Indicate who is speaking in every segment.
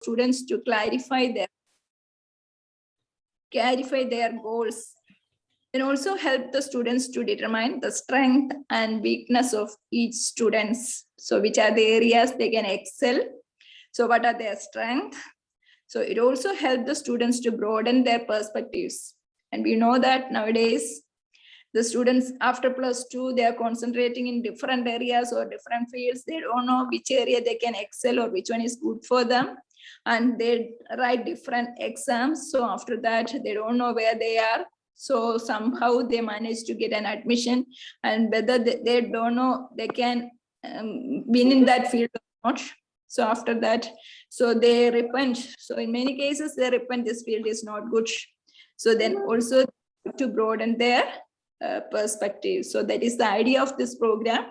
Speaker 1: students to clarify their goals, and also help the students to determine the strength and weakness of each students. So which are the areas they can excel? So what are their strengths? So it also helps the students to broaden their perspectives. And we know that nowadays, the students after +2, they are concentrating in different areas or different fields. They don't know which area they can excel or which one is good for them. And they write different exams. So after that, they don't know where they are. So somehow they manage to get an admission, and whether they don't know they can be in that field or not. So after that, so they repent. So in many cases, they repent, this field is not good. So then also to broaden their perspective. So that is the idea of this program.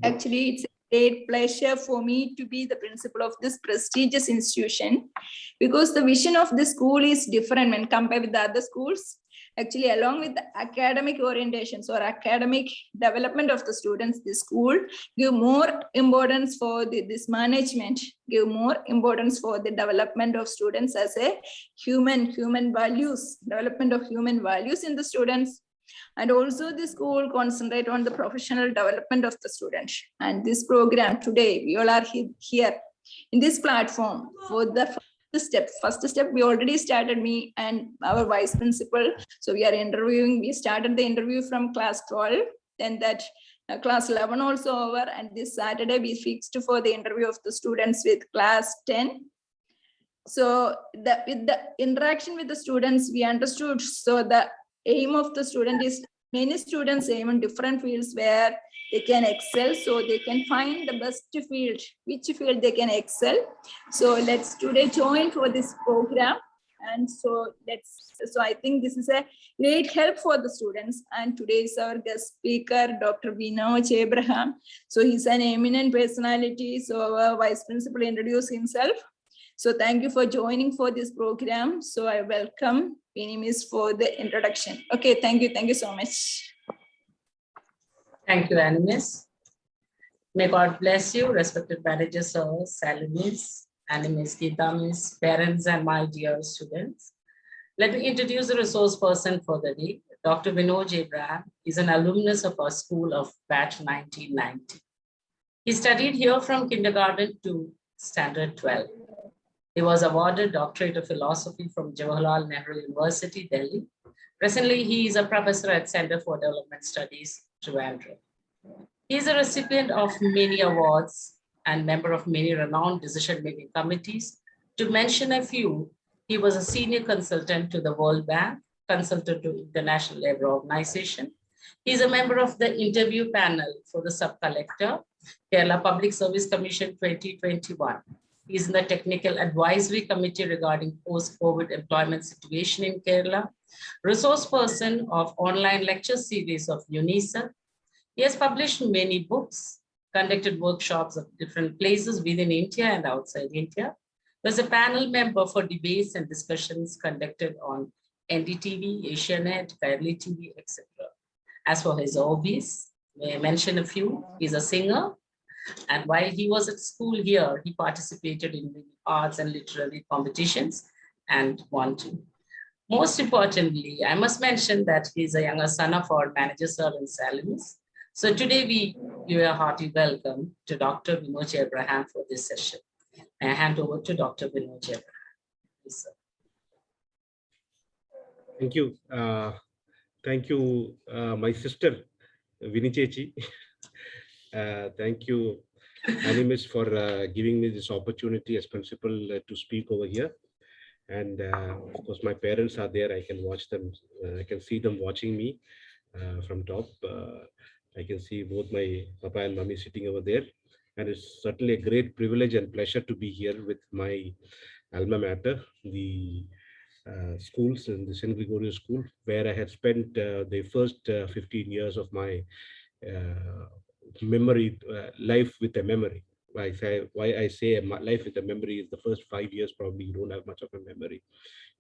Speaker 1: Actually, it's a great pleasure for me to be the principal of this prestigious institution, because the vision of the school is different when compared with the other schools. Actually, along with the academic orientations or academic development of the students, the school give more importance for this management, give more importance for the development of students as a human values, development of human values in the students. And also the school concentrate on the professional development of the students. And this program today, we all are here in this platform for the first step. We already started, me and our vice principal. So we are interviewing, we started the interview from class 12, then that class 11 also over. And this Saturday we fixed for the interview of the students with class 10. So with the interaction with the students, we understood. So the aim of the student is, many students aim in different fields where they can excel, so they can find the best field, which field they can excel. So let's today join for this program. And so I think this is a great help for the students. And today is our guest speaker, Dr. Vinoj Abraham. So he's an eminent personality. So our vice principal introduced himself. So thank you for joining for this program. So I welcome Vinimis for the introduction. Okay, thank you so much.
Speaker 2: Thank you, Animus. May God bless you, respected managers, sir, Salimis, Animus, Geetamis, parents, and my dear students. Let me introduce the resource person for the day. Dr. Vinoj Abraham is an alumnus of our school of batch 1990. He studied here from kindergarten to standard 12. He was awarded Doctorate of Philosophy from Jawaharlal Nehru University, Delhi. Presently, he is a professor at Center for Development Studies, Trivandrum. He is a recipient of many awards and member of many renowned decision-making committees. To mention a few, he was a senior consultant to the World Bank, consultant to International Labour Organization. He is a member of the interview panel for the sub-collector, Kerala Public Service Commission 2021. He is in the Technical Advisory Committee regarding post-COVID employment situation in Kerala, resource person of online lecture series of UNICEF. He has published many books, conducted workshops at different places within India and outside India. He was a panel member for debates and discussions conducted on NDTV, Asianet, Kairali TV, etc. As for his hobbies, may I mention a few. He's a singer. And while he was at school here, he participated in the arts and literary competitions and won two. Most importantly, I must mention that he's a younger son of our manager, Sir in Salimis. So today we give a hearty welcome to Dr. Vinoj Abraham for this session. I hand over to Dr. Vinoj Abraham. Please, sir.
Speaker 3: Thank you. Thank you, my sister, Vinichechi. Thank you, Animus, for giving me this opportunity as principal to speak over here. And of course, my parents are there. I can watch them. I can see them watching me from top. I can see both my papa and mommy sitting over there. And it's certainly a great privilege and pleasure to be here with my alma mater, the schools in the St. Gregorious School, where I had spent the first 15 years of my memory, life with a memory. Why I say life with a memory is the first 5 years probably you don't have much of a memory,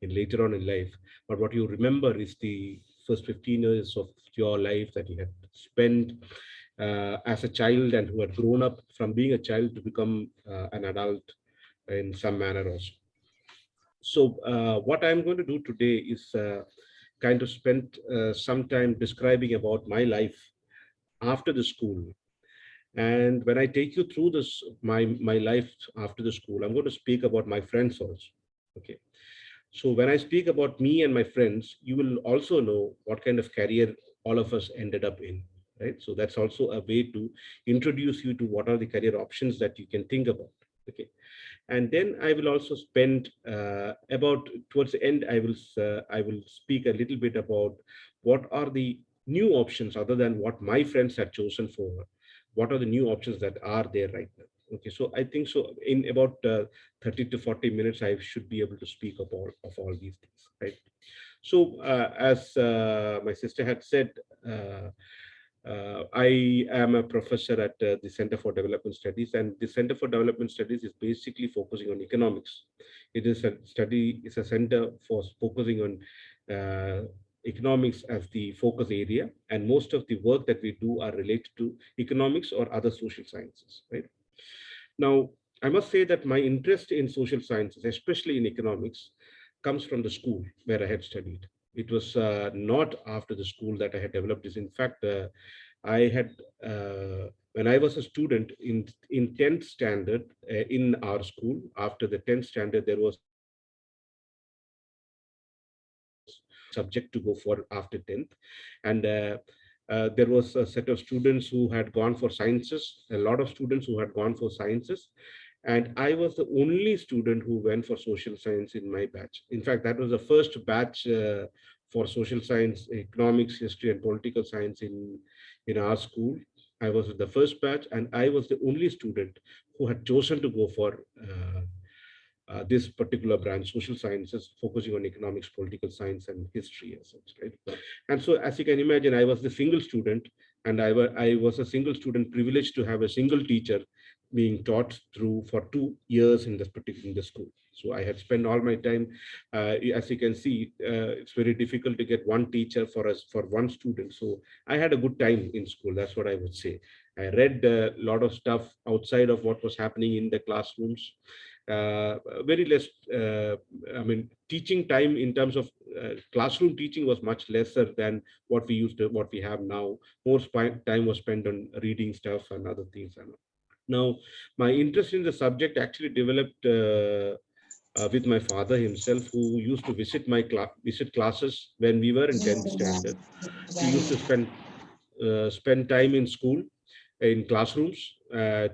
Speaker 3: and later on in life. But what you remember is the first 15 years of your life that you had spent as a child and who had grown up from being a child to become an adult in some manner also. So what I'm going to do today is kind of spend some time describing about my life after the school. And when I take you through this, my life after the school, I'm going to speak about my friends also. Okay. So when I speak about me and my friends, you will also know what kind of career all of us ended up in, right? So that's also a way to introduce you to what are the career options that you can think about. Okay. And then I will also spend about towards the end, I will speak a little bit about what are the new options other than what my friends had chosen for. What are the new options that are there right now? Okay, so I think so in about 30 to 40 minutes, I should be able to speak of all these things, right? So as my sister had said, I am a professor at the Center for Development Studies, and the Center for Development Studies is basically focusing on economics. It is a study, it's a center for focusing on economics as the focus area, and most of the work that we do are related to economics or other social sciences, right? Now, I must say that my interest in social sciences, especially in economics, comes from the school where I had studied. It was not after the school that I had developed this. In fact, I had when I was a student in 10th standard in our school. After the 10th standard, there was subject to go for after 10th, and there was a set of students who had gone for sciences. A lot of students who had gone for sciences, and I was the only student who went for social science in my batch. In fact, that was the first batch for social science, economics, history, and political science in our school. I was the first batch, and I was the only student who had chosen to go for this particular branch, social sciences, focusing on economics, political science, and history as such, right? And so, as you can imagine, I was the single student, and I was a single student privileged to have a single teacher being taught through for 2 years in this particular in the school. So I had spent all my time. As you can see, it's very difficult to get one teacher for us for one student. So I had a good time in school. That's what I would say. I read a lot of stuff outside of what was happening in the classrooms. Very less, I mean, teaching time in terms of classroom teaching was much lesser than what we have now. More time was spent on reading stuff and other things. Now, my interest in the subject actually developed with my father himself, who used to visit classes when we were in 10th standard. He used to spend time in school, in classrooms,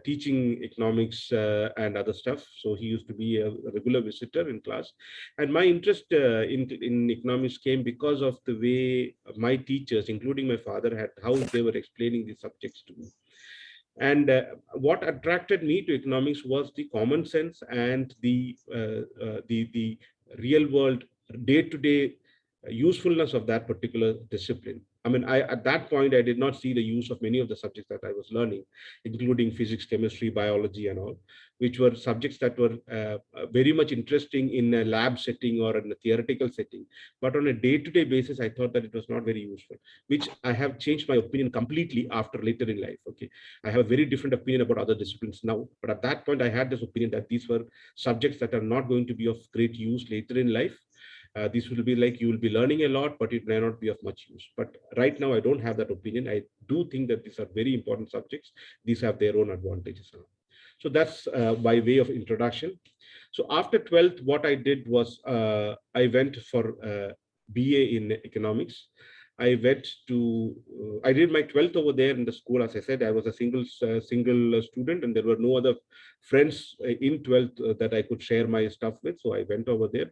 Speaker 3: teaching economics and other stuff. So he used to be a regular visitor in class. And my interest in economics came because of the way my teachers, including my father, had how they were explaining these subjects to me. And what attracted me to economics was the common sense and the real world day-to-day usefulness of that particular discipline. I mean, at that point, I did not see the use of many of the subjects that I was learning, including physics, chemistry, biology, and all, which were subjects that were very much interesting in a lab setting or in a theoretical setting. But on a day-to-day basis, I thought that it was not very useful, which I have changed my opinion completely after later in life. Okay, I have a very different opinion about other disciplines now, but at that point, I had this opinion that these were subjects that are not going to be of great use later in life. This will be like you will be learning a lot, but it may not be of much use. But right now, I don't have that opinion. I do think that these are very important subjects. These have their own advantages. So that's by way of introduction. So after 12th, what I did was I went for BA in economics. I went to, I did my 12th over there in the school. As I said, I was a single student, and there were no other friends in 12th that I could share my stuff with. So I went over there,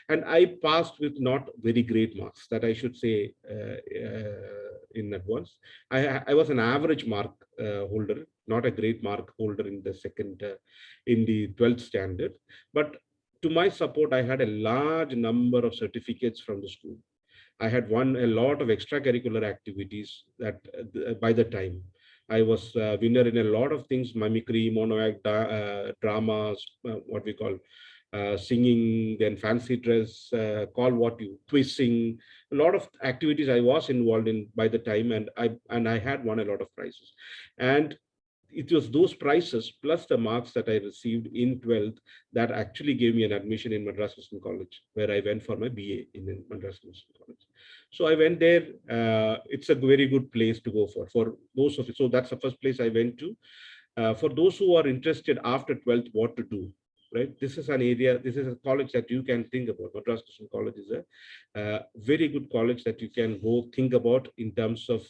Speaker 3: and I passed with not very great marks, that I should say in advance. I was an average mark holder, not a great mark holder in the in the 12th standard. But to my support, I had a large number of certificates from the school. I had won a lot of extracurricular activities that by the time I was a winner in a lot of things, mimicry, mono act, dramas, what we call singing, then fancy dress, call what you, twisting, a lot of activities I was involved in by the time, and I had won a lot of prizes. And it was those prices plus the marks that I received in 12th that actually gave me an admission in Madras Muslim College, where I went for my BA in Madras Muslim College. So I went there. It's a very good place to go for those of you. So that's the first place I went to. For those who are interested after 12th, what to do, right? This is an area, this is a college that you can think about. Madras Muslim College is a very good college that you can go think about in terms of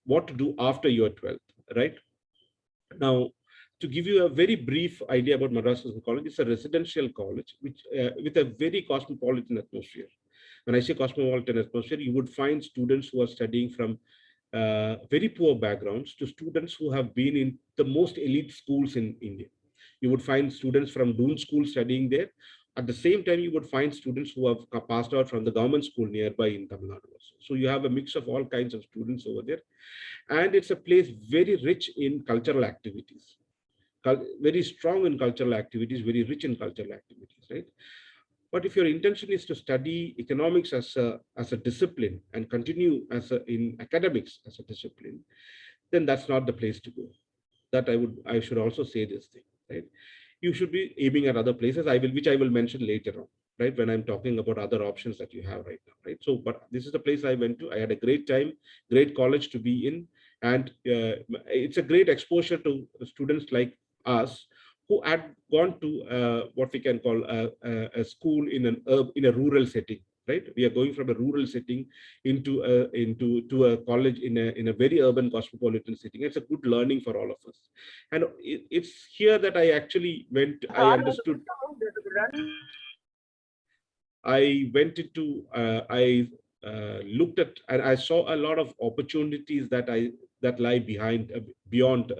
Speaker 3: what to do after your 12th, right? Now, to give you a very brief idea about Madras Muslim College, it's a residential college which with a very cosmopolitan atmosphere. When I say cosmopolitan atmosphere, you would find students who are studying from very poor backgrounds to students who have been in the most elite schools in India. You would find students from Doon School studying there. At the same time, you would find students who have passed out from the government school nearby in Tamil Nadu also. So you have a mix of all kinds of students over there. And it's a place very rich in cultural activities, very strong in cultural activities, very rich in cultural activities, right? But if your intention is to study economics as a discipline and continue in academics as a discipline, then that's not the place to go. That I should also say this thing, right? You should be aiming at other places, which I will mention later on, right? When I'm talking about other options that you have right now, right? So, but this is the place I went to. I had a great time, great college to be in. And it's a great exposure to students like us who had gone to what we can call a school in a rural setting, right? We are going from a rural setting into a college in a very urban cosmopolitan setting. It's a good learning for all of us, and it's here that I actually went. I understood. I went into. I looked at and I saw a lot of opportunities that lie beyond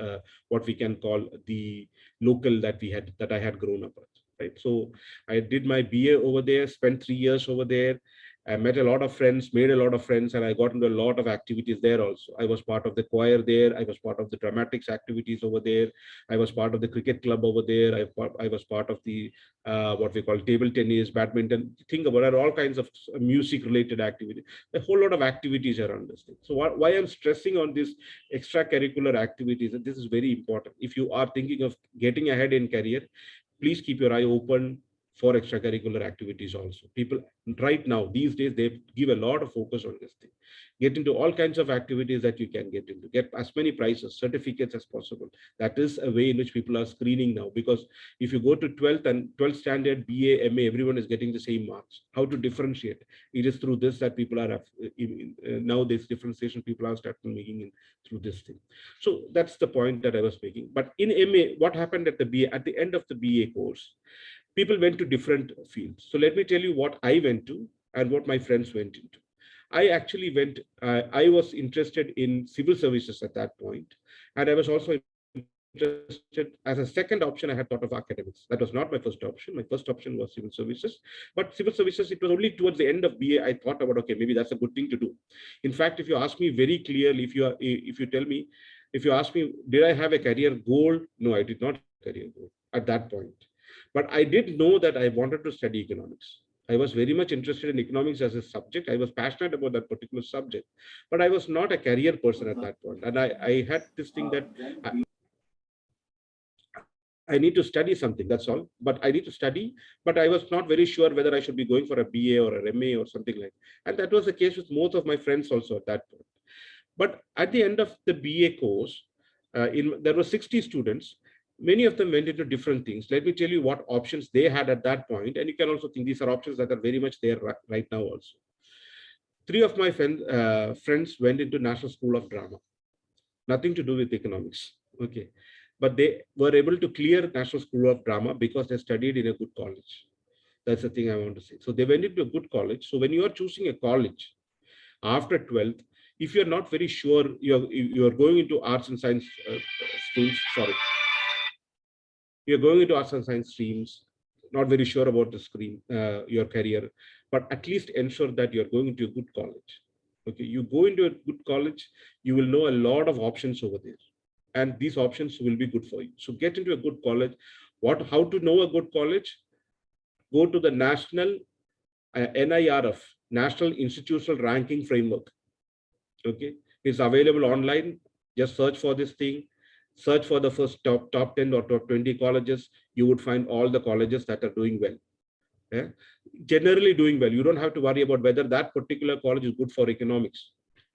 Speaker 3: what we can call the local that I had grown up with, right? So I did my BA over there, spent 3 years over there. I met a lot of friends, made a lot of friends, and I got into a lot of activities there also. I was part of the choir there. I was part of the dramatics activities over there. I was part of the cricket club over there. I was part of the what we call table tennis, badminton. Think about it, all kinds of music-related activities. A whole lot of activities around this thing. So why I'm stressing on this extracurricular activities, and this is very important. If you are thinking of getting ahead in career, please keep your eye open for extracurricular activities also. People right now, these days, they give a lot of focus on this thing. Get into all kinds of activities that you can get into. Get as many prizes, certificates as possible. That is a way in which people are screening now, because if you go to 12th and 12th standard, BA, MA, everyone is getting the same marks. How to differentiate? It is through this that people are, now this differentiation people are starting making through this thing. So that's the point that I was making. But in MA, what happened at the BA, at the end of the BA course, people went to different fields. So let me tell you what I went to and what my friends went into. I actually went, I was interested in civil services at that point. And I was also interested, as a second option, I had thought of academics. That was not my first option. My first option was civil services. But civil services, it was only towards the end of BA, I thought about, okay, maybe that's a good thing to do. In fact, if you ask me very clearly, if you ask me, did I have a career goal? No, I did not have a career goal at that point. But I did know that I wanted to study economics. I was very much interested in economics as a subject. I was passionate about that particular subject, but I was not a career person at that point. And I had this thing that I need to study something, that's all. But I need to study, but I was not very sure whether I should be going for a BA or a MA or something like that. And that was the case with most of my friends also at that point. But at the end of the BA course, there were 60 students. Many of them went into different things. Let me tell you what options they had at that point. And you can also think these are options that are very much there right now also. 3 of my friends went into National School of Drama. Nothing to do with economics. Okay. But they were able to clear National School of Drama because they studied in a good college. That's the thing I want to say. So they went into a good college. So when you are choosing a college after 12th, if you're not very sure, you're going into arts and science streams, you're going into arts and science streams, not very sure about your career, but at least ensure that you're going into a good college. Okay, you go into a good college, you will know a lot of options over there, and these options will be good for you. So get into a good college. How to know a good college? Go to the national NIRF, National Institutional Ranking Framework. Okay, it's available online. Just search for this thing, search for the first top 10 or top 20 colleges. You would find all the colleges that are doing well. Yeah? Generally doing well. You don't have to worry about whether that particular college is good for economics,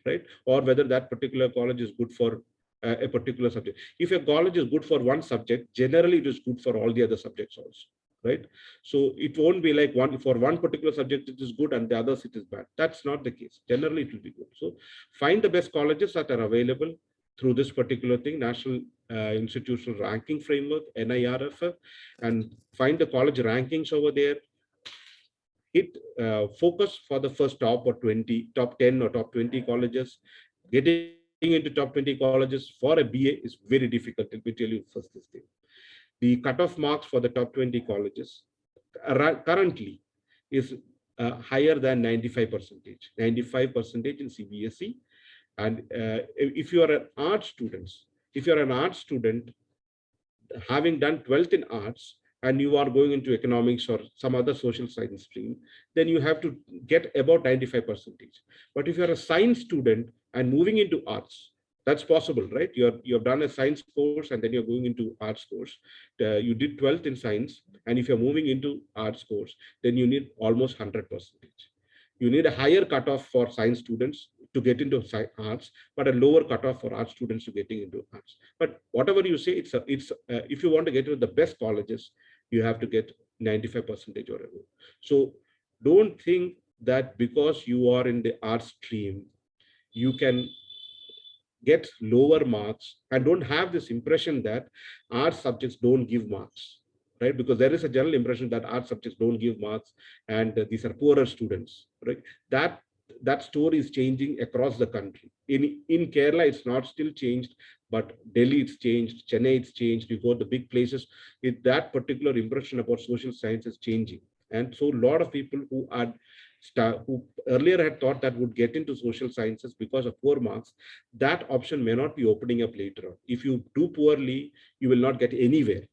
Speaker 3: right? Or whether that particular college is good for a particular subject. If a college is good for one subject, generally it is good for all the other subjects also, right? So it won't be like one particular subject it is good and the others it is bad. That's not the case. Generally it will be good. So find the best colleges that are available through this particular thing, National Institutional Ranking Framework, NIRF, and find the college rankings over there. Hit focus for the first top 10 or top 20 colleges. Getting into top 20 colleges for a BA is very difficult. Let me tell you first this thing. The cutoff marks for the top 20 colleges currently is higher than 95%, 95% in CBSE. And if you are an art student, having done 12th in arts, and you are going into economics or some other social science stream, then you have to get about 95%. But if you're a science student and moving into arts, that's possible, right? You have done a science course and then you're going into arts course. You did 12th in science, and if you're moving into arts course, then you need almost 100%. You need a higher cutoff for science students to get into arts, but a lower cutoff for art students to getting into arts. But whatever you say, if you want to get into the best colleges, you have to get 95% or above. So don't think that because you are in the arts stream, you can get lower marks, and don't have this impression that art subjects don't give marks, right? Because there is a general impression that art subjects don't give marks and these are poorer students, right? That story is changing across the country. In Kerala, it's not still changed, but Delhi it's changed, Chennai it's changed. You go to the big places, that particular impression about social science is changing. And so a lot of people who earlier had thought that would get into social sciences because of poor marks, that option may not be opening up later on. If you do poorly, you will not get anywhere,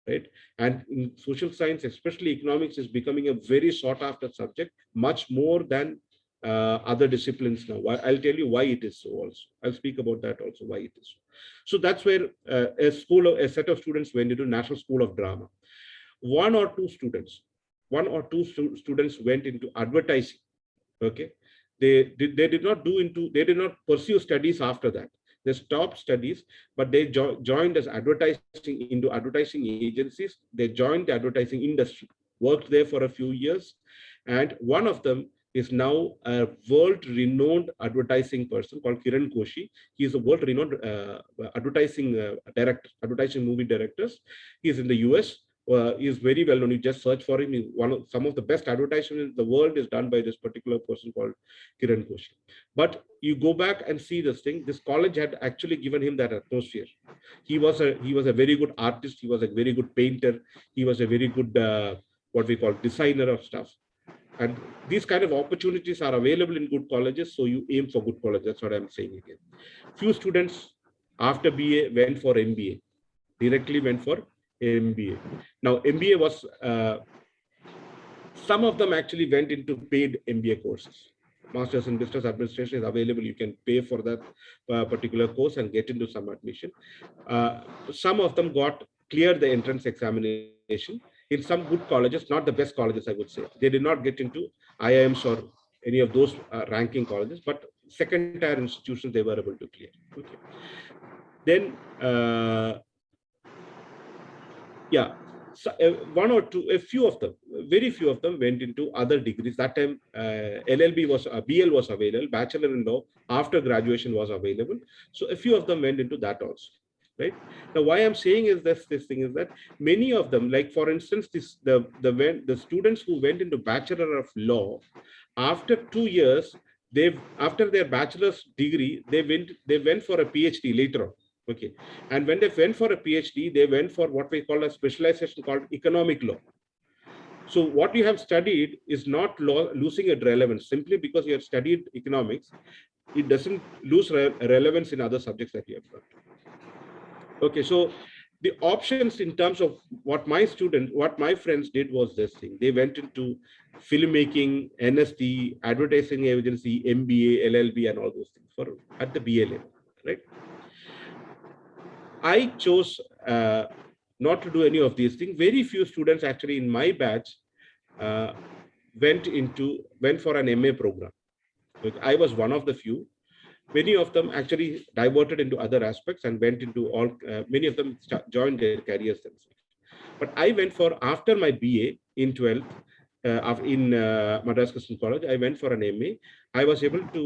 Speaker 3: right? And in social science, especially economics, is becoming a very sought after subject, much more than other disciplines now. I'll tell you why it is so also. I'll speak about that also, why it is so. So that's where a set of students went into National School of Drama. One or two students went into advertising. Okay, they did not pursue studies after that. They stopped studies, but they joined as into advertising agencies. They joined the advertising industry, worked there for a few years, and one of them is now a world-renowned advertising person called Kiran Koshi. He is a world-renowned advertising director, advertising movie directors. He is in the US. He is very well known. You just search for him. Some of the best advertising in the world is done by this particular person called Kiran Koshi. But you go back and see this thing. This college had actually given him that atmosphere. He was a very good artist. He was a very good painter. He was a very good what we call designer of stuff. And these kind of opportunities are available in good colleges. So you aim for good colleges. That's what I'm saying again. Few students after BA went for MBA, directly went for MBA. Now, MBA was, some of them actually went into paid MBA courses. Masters in Business Administration is available. You can pay for that particular course and get into some admission. Some of them cleared the entrance examination in some good colleges, not the best colleges, I would say. They did not get into IIMs or any of those ranking colleges, but second tier institutions they were able to clear. Okay. Then, so, a few of them, very few of them went into other degrees. That time, BL was available, Bachelor in Law after graduation was available. So a few of them went into that also, right? Now, why I'm saying is this thing is that many of them, like for instance, the students who went into Bachelor of Law, after 2 years, after their bachelor's degree, they went for a PhD later on. Okay, and when they went for a PhD, they went for what we call a specialization called economic law. So what you have studied is not losing its relevance simply because you have studied economics. It doesn't lose relevance in other subjects that you have done. Okay, so the options in terms of what my friends did was this thing. They went into filmmaking, NST, advertising agency, MBA, LLB, and all those things at the BA level, right? I chose not to do any of these things. Very few students actually in my batch uh, went for an MA program. I was one of the few. Many of them actually diverted into other aspects and went into all. Many of them joined their careers themselves. But I went for, after my BA in 12th in Madras Christian College, I went for an MA. I was able to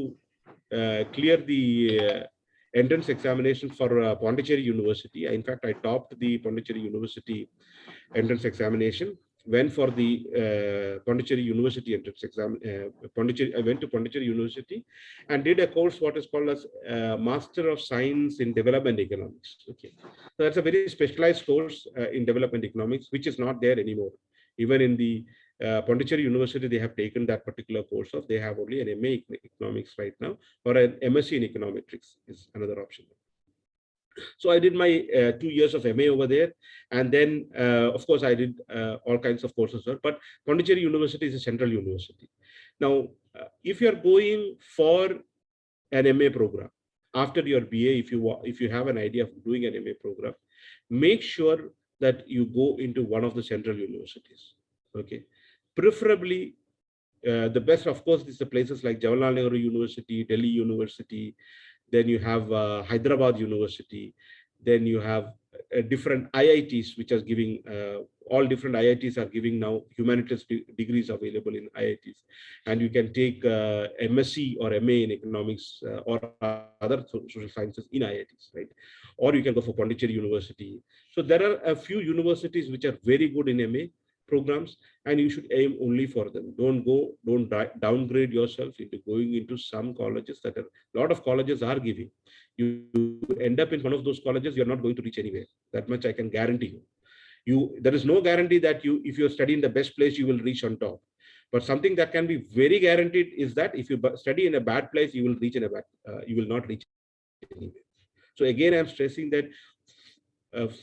Speaker 3: clear the entrance examination for Pondicherry University. In fact, I topped the Pondicherry University entrance examination. Went for the Pondicherry University entrance exam. I went to Pondicherry University and did a course what is called as Master of Science in Development Economics. Okay, so that's a very specialized course in development economics, which is not there anymore. Even in the Pondicherry University, they have taken that particular course off. They have only an MA economics right now, or an MSc in econometrics is another option. So I did my 2 years of MA over there. And then, of course, I did all kinds of courses. But Pondicherry University is a central university. Now, if you're going for an MA program, after your BA, if you have an idea of doing an MA program, make sure that you go into one of the central universities. Okay, preferably the best, of course, is the places like Jawaharlal Nehru University, Delhi University. Then you have Hyderabad University. Then you have different IITs, which are giving, all different IITs are giving now humanities degrees available in IITs. And you can take MSc or MA in economics or other social sciences in IITs, right? Or you can go for Pondicherry University. So there are a few universities which are very good in MA programs, and you should aim only for them. Don't downgrade yourself into going into some colleges that a lot of colleges are giving. You end up in one of those colleges, you're not going to reach anywhere. That much I can guarantee you. There is no guarantee that if you study in the best place, you will reach on top. But something that can be very guaranteed is that if you study in a bad place, you will you will not reach anywhere. So again, I'm stressing that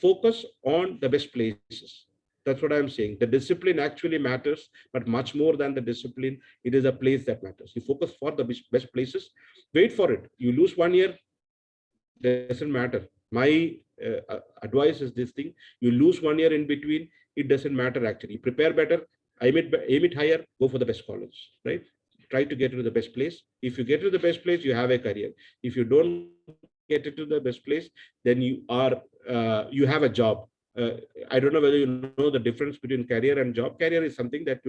Speaker 3: focus on the best places. That's what I'm saying. The discipline actually matters, but much more than the discipline, it is a place that matters. You focus for the best places, wait for it. You lose 1 year, doesn't matter. My advice is this thing: you lose 1 year in between, it doesn't matter actually. Prepare better, aim it higher, go for the best college, right? Try to get to the best place. If you get to the best place, you have a career. If you don't get to the best place, then you have a job. I don't know whether you know the difference between career and job. Career is something that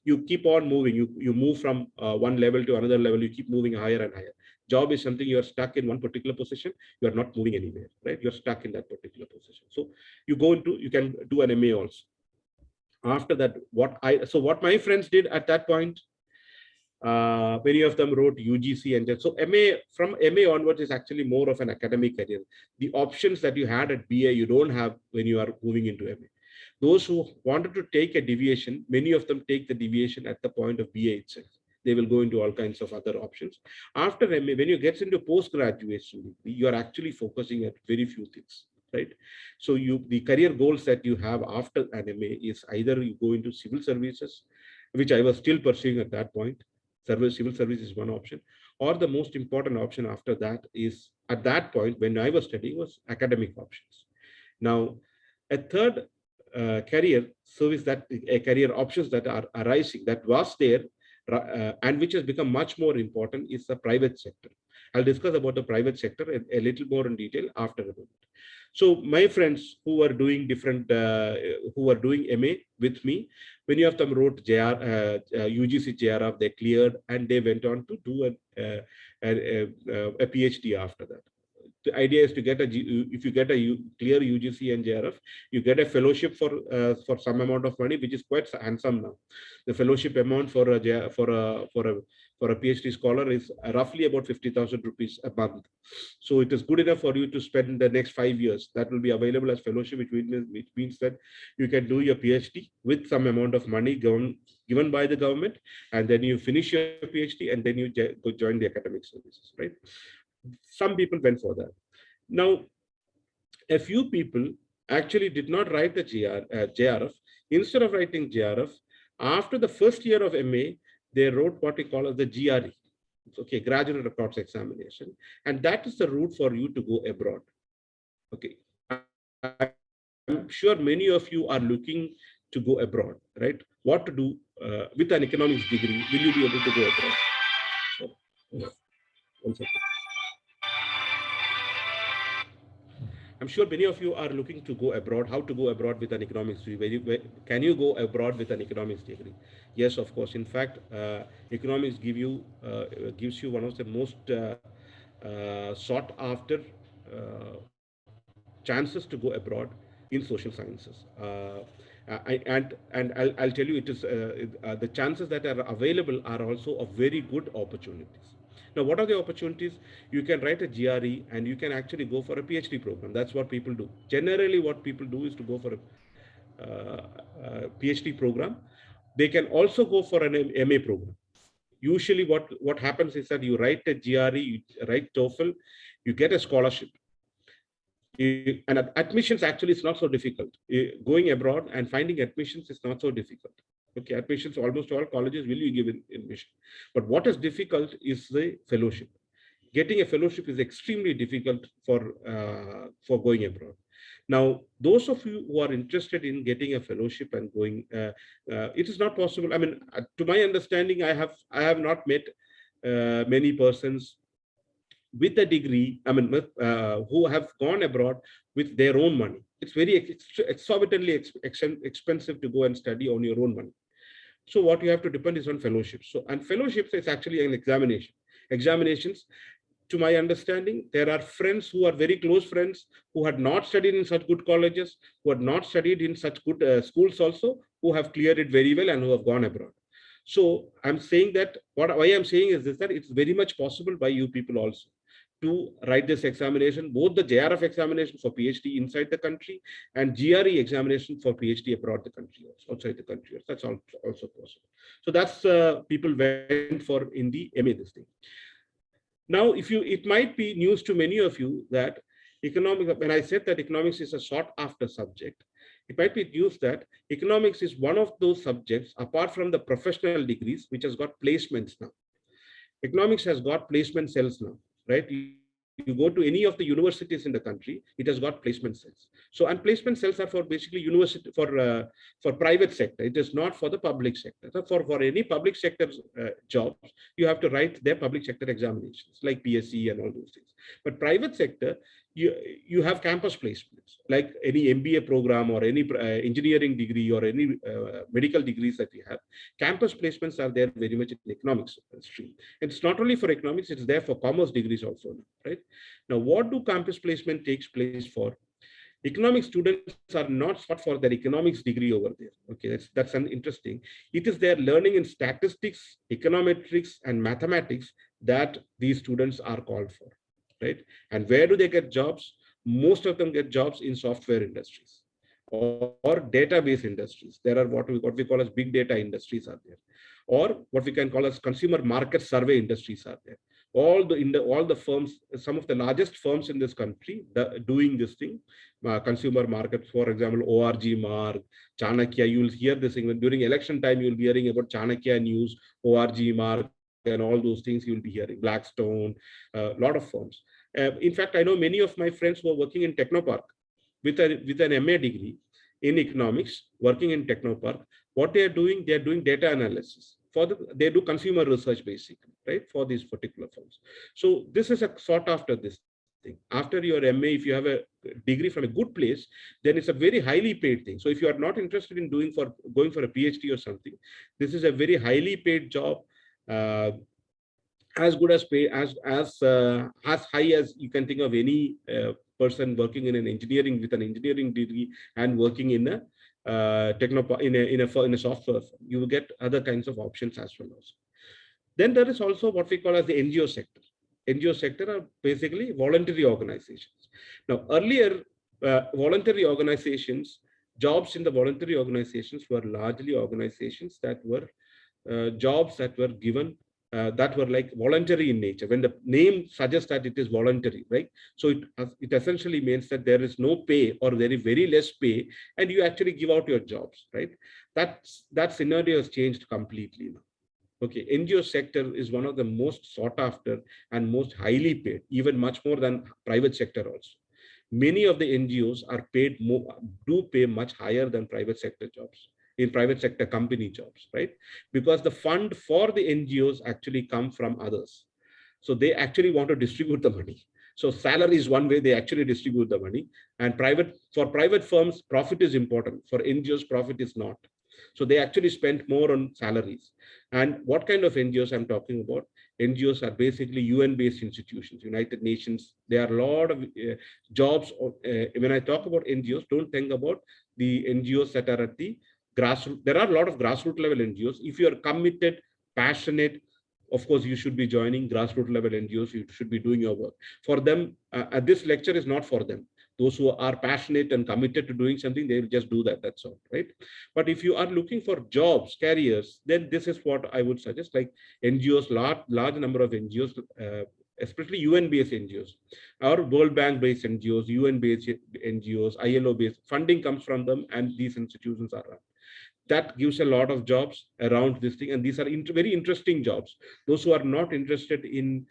Speaker 3: you keep on moving. You move from one level to another level. You keep moving higher and higher. Job is something you are stuck in one particular position. You are not moving anywhere, right? You're stuck in that particular position. So you can do an MA also. After that, what my friends did at that point, many of them wrote UGC, and so from MA onwards is actually more of an academic career. The options that you had at BA, you don't have when you are moving into MA. Those who wanted to take a deviation, many of them take the deviation at the point of BA itself. They will go into all kinds of other options. After MA, when you get into post-graduation, you are actually focusing at very few things, right? So the career goals that you have after an MA is either you go into civil services, which I was still pursuing at that point. Civil service is one option, or the most important option after that is, at that point when I was studying, was academic options. Now, a third career options that are arising, that was there and which has become much more important, is the private sector. I'll discuss about the private sector a little more in detail after a moment. So my friends who are doing who are doing MA with me, many of them wrote UGC JRF, they cleared, and they went on to do a PhD after that. The idea is to get if you get a clear UGC and JRF, you get a fellowship for some amount of money, which is quite handsome now. The fellowship amount for a PhD scholar is roughly about 50,000 rupees a month. So it is good enough for you to spend the next 5 years. That will be available as fellowship, which means that you can do your PhD with some amount of money given by the government, and then you finish your PhD, and then you go join the academic services, right? Some people went for that. Now, a few people actually did not write the JRF. Instead of writing JRF, after the first year of MA, they wrote what we call as the GRE, okay, graduate records examination, and that is the route for you to go abroad. Okay, I'm sure many of you are looking to go abroad, right? What to do with an economics degree? Will you be able to go abroad? So, one second. I'm sure many of you are looking to go abroad. How to go abroad with an economics degree? Can you go abroad with an economics degree? Yes, of course. In fact, economics gives you one of the most sought after chances to go abroad in social sciences. And I'll tell you, it is the chances that are available are also of very good opportunities. Now, what are the opportunities? You can write a GRE and you can actually go for a PhD program. That's what people do. Generally, what people do is to go for a PhD program. They can also go for an MA program. Usually, what happens is that you write a GRE, you write TOEFL, you get a scholarship. And admissions actually is not so difficult. Going abroad and finding admissions is not so difficult. Okay, admissions, almost all colleges will be given admission. But what is difficult is the fellowship. Getting a fellowship is extremely difficult for going abroad. Now, those of you who are interested in getting a fellowship and going, it is not possible. I mean, to my understanding, I have not met many persons with a degree, I mean, who have gone abroad with their own money. It's very exorbitantly expensive to go and study on your own money. So what you have to depend is on fellowships. So, and fellowships is actually an examination. Examinations, to my understanding, there are friends who are very close friends who had not studied in such good colleges, who had not studied in such good schools also, who have cleared it very well and who have gone abroad. So I'm saying that why I'm saying is this, that it's very much possible by you people also to write this examination, both the JRF examination for PhD inside the country and GRE examination for PhD abroad the country, outside the country. That's also possible. So that's people went for in the MA this thing. Now, it might be news to many of you that economics, when I said that economics is a sought after subject, it might be news that economics is one of those subjects, apart from the professional degrees, which has got placements now. Economics has got placement cells now, right? You go to any of the universities in the country, it has got placement cells. So, and placement cells are for basically university for private sector. It is not for the public sector. So for any public sector jobs, you have to write their public sector examinations like PSC and all those things. But private sector, you have campus placements like any MBA program or any engineering degree or any medical degrees that we have. Campus placements are there very much in the economics stream. It's not only for economics, it's there for commerce degrees also, right? Now, what do campus placement takes place for? Economics students are not sought for their economics degree over there. Okay, that's an interesting. It is their learning in statistics, econometrics, and mathematics that these students are called for, right? And where do they get jobs? Most of them get jobs in software industries or database industries. There are what we call as big data industries are there, or what we can call as consumer market survey industries are there. All the firms, some of the largest firms in this country doing this thing, consumer markets, for example, ORG Mark, Chanakya. You will hear this thing during election time. You will be hearing about Chanakya News, ORG Mark, and all those things you will be hearing. Blackstone, a lot of firms. In fact, I know many of my friends who are working in Technopark with an MA degree in economics, working in Technopark. What they are doing data analysis. They do consumer research basically, right, for these particular firms. So this is a sought after this thing. After your MA, if you have a degree from a good place, then it's a very highly paid thing. So if you are not interested in going for a PhD or something, this is a very highly paid job, as good as pay, as high as you can think of any person working in an engineering with an engineering degree and working in a in a software. You will get other kinds of options as well also. Then there is also what we call as the NGO sector. NGO sector are basically voluntary organizations. Now, earlier, voluntary organizations, jobs in the voluntary organizations were largely organizations that were jobs that were given that were like voluntary in nature. When the name suggests that it is voluntary, right? So it essentially means that there is no pay or very, very less pay, and you actually give out your jobs, right? That scenario has changed completely now. Okay, NGO sector is one of the most sought after and most highly paid, even much more than private sector also. many of the NGOs are paid more, do pay much higher than private sector jobs, in private sector company jobs, right? Because the fund for the NGOs actually come from others. So they actually want to distribute the money. So salary is one way they actually distribute the money. And for private firms, profit is important. For NGOs, profit is not. So they actually spent more on salaries. And what kind of NGOs I'm talking about? NGOs are basically UN-based institutions, United Nations. There are a lot of jobs. When I talk about NGOs, don't think about the NGOs that are at the grassroots. There are a lot of grassroots level NGOs. If you are committed, passionate, of course, you should be joining grassroots level NGOs. You should be doing your work. For them, this lecture is not for them. Those who are passionate and committed to doing something, they will just do that. That's all, right? But if you are looking for jobs, careers, then this is what I would suggest. Like NGOs, large number of NGOs, especially UN-based NGOs, or World Bank-based NGOs, UN-based NGOs, ILO-based funding comes from them, and these institutions are run. That gives a lot of jobs around this thing, and these are very interesting jobs. Those who are not interested in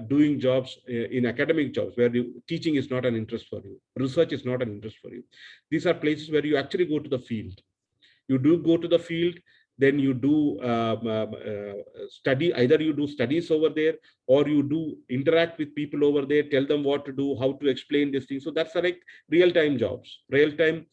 Speaker 3: doing jobs in academic jobs where teaching is not an interest for you, research is not an interest for you, these are places where you actually go to the field. You do go to the field, then you do study. Either you do studies over there, or you do interact with people over there, tell them what to do, how to explain this thing. So that's like real-time jobs, real-time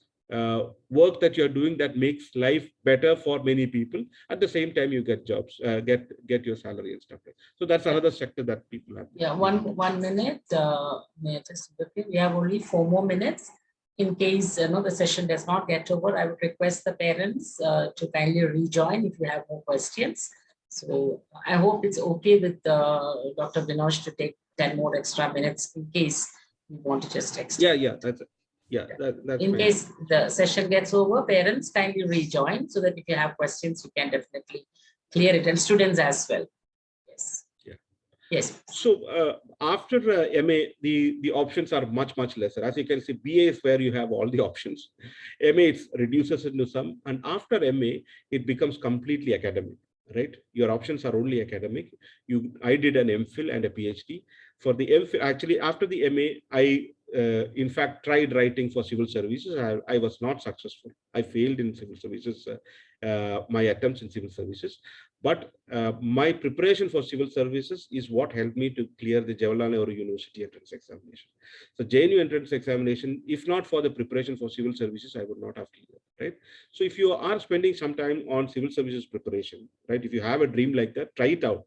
Speaker 3: work that you're doing that makes life better for many people. At the same time, you get jobs, get your salary and stuff like that. So that's another sector that people have.
Speaker 2: Yeah, one minute. May I just, we have only 4 more minutes. In case the session does not get over, I would request the parents to kindly rejoin if you have more questions. So I hope it's okay with Dr. Vinoj to take 10 more extra minutes in case you want to just extend.
Speaker 3: That's
Speaker 2: in
Speaker 3: fine.
Speaker 2: case the session gets over, parents kindly rejoin so that if you have questions, you can definitely clear it, and students as well. Yes.
Speaker 3: Yeah.
Speaker 2: Yes.
Speaker 3: So after MA, the options are much lesser. As you can see, BA is where you have all the options. MA it reduces into some, and after MA, it becomes completely academic. Right, your options are only academic. I did an MPhil and a PhD. For the MPhil, actually, after the MA, I in fact tried writing for civil services. I was not successful. I failed in civil services, my attempts in civil services. But my preparation for civil services is what helped me to clear the Jawaharlal Nehru University entrance examination. So JNU entrance examination, if not for the preparation for civil services, I would not have cleared, right? So if you are spending some time on civil services preparation, right? If you have a dream like that, try it out.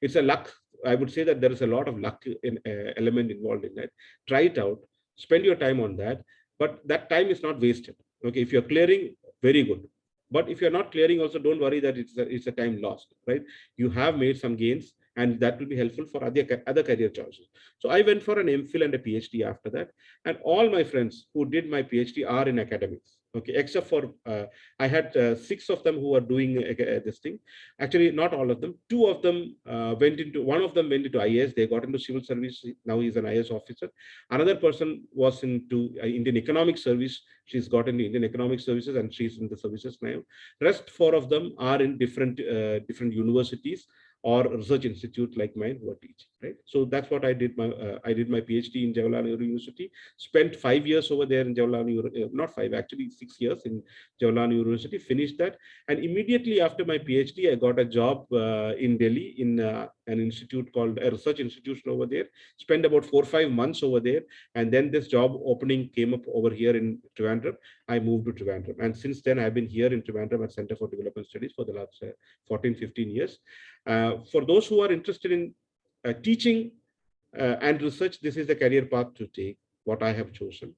Speaker 3: It's a luck. I would say that there is a lot of luck element involved in that. Try it out, spend your time on that, but that time is not wasted. Okay, if you're clearing, very good. But if you're not clearing also, don't worry that it's a time lost, right? You have made some gains, and that will be helpful for other career choices. So I went for an MPhil and a PhD after that. And all my friends who did my PhD are in academics. Okay, except for, I had 6 of them who were doing this thing. Actually, not all of them. 2 of them one of them went into IAS. They got into civil service. Now he's an IAS officer. Another person was into Indian Economic Service. She's got into Indian Economic Services, and she's in the services now. Rest 4 of them are in different universities or research institute like mine who are teaching, right? So that's what I did. I did my PhD in Jawaharlal Nehru University. Spent 5 years over there in Jawaharlal Nehru, not 5, actually 6 years in Jawaharlal Nehru University. Finished that, and immediately after my PhD, I got a job in Delhi in an institute called a research institution over there. Spent about 4 or 5 months over there, and then this job opening came up over here in Trivandrum. I moved to Trivandrum, and since then I've been here in Trivandrum at Center for Development Studies for the last 14-15 years. For those who are interested in teaching and research, this is the career path to take, what I have chosen.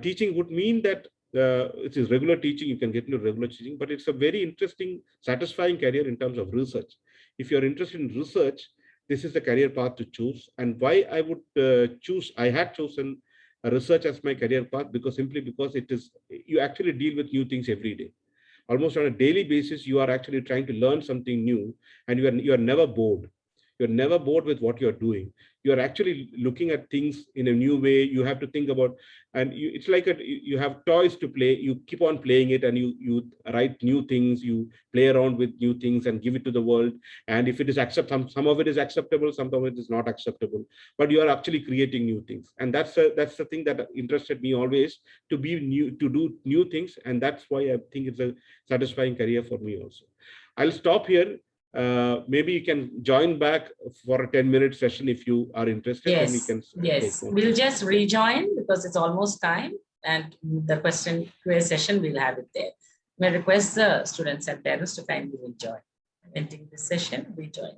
Speaker 3: Teaching would mean that it is regular teaching, you can get into regular teaching, but it's a very interesting, satisfying career in terms of research. If you're interested in research, this is the career path to choose. And why I would I had chosen research as my career path, because it is, you actually deal with new things every day. Almost on a daily basis, you are actually trying to learn something new, and you are never bored. You're never bored with what you're doing. You're actually looking at things in a new way. You have to think about, and it's like you have toys to play. You keep on playing it, and you write new things. You play around with new things and give it to the world. And if it is some of it is acceptable, some of it is not acceptable. But you are actually creating new things, and that's the thing that interested me always, to be new, to do new things, and that's why I think it's a satisfying career for me also. I'll stop here. Maybe you can join back for a 10-minute session if you are interested.
Speaker 2: Yes,
Speaker 3: and we can
Speaker 2: yes. We'll just rejoin because it's almost time, and the question Q&A session, we'll have it there. May I request the students and parents to kindly rejoin. Ending this session, rejoin.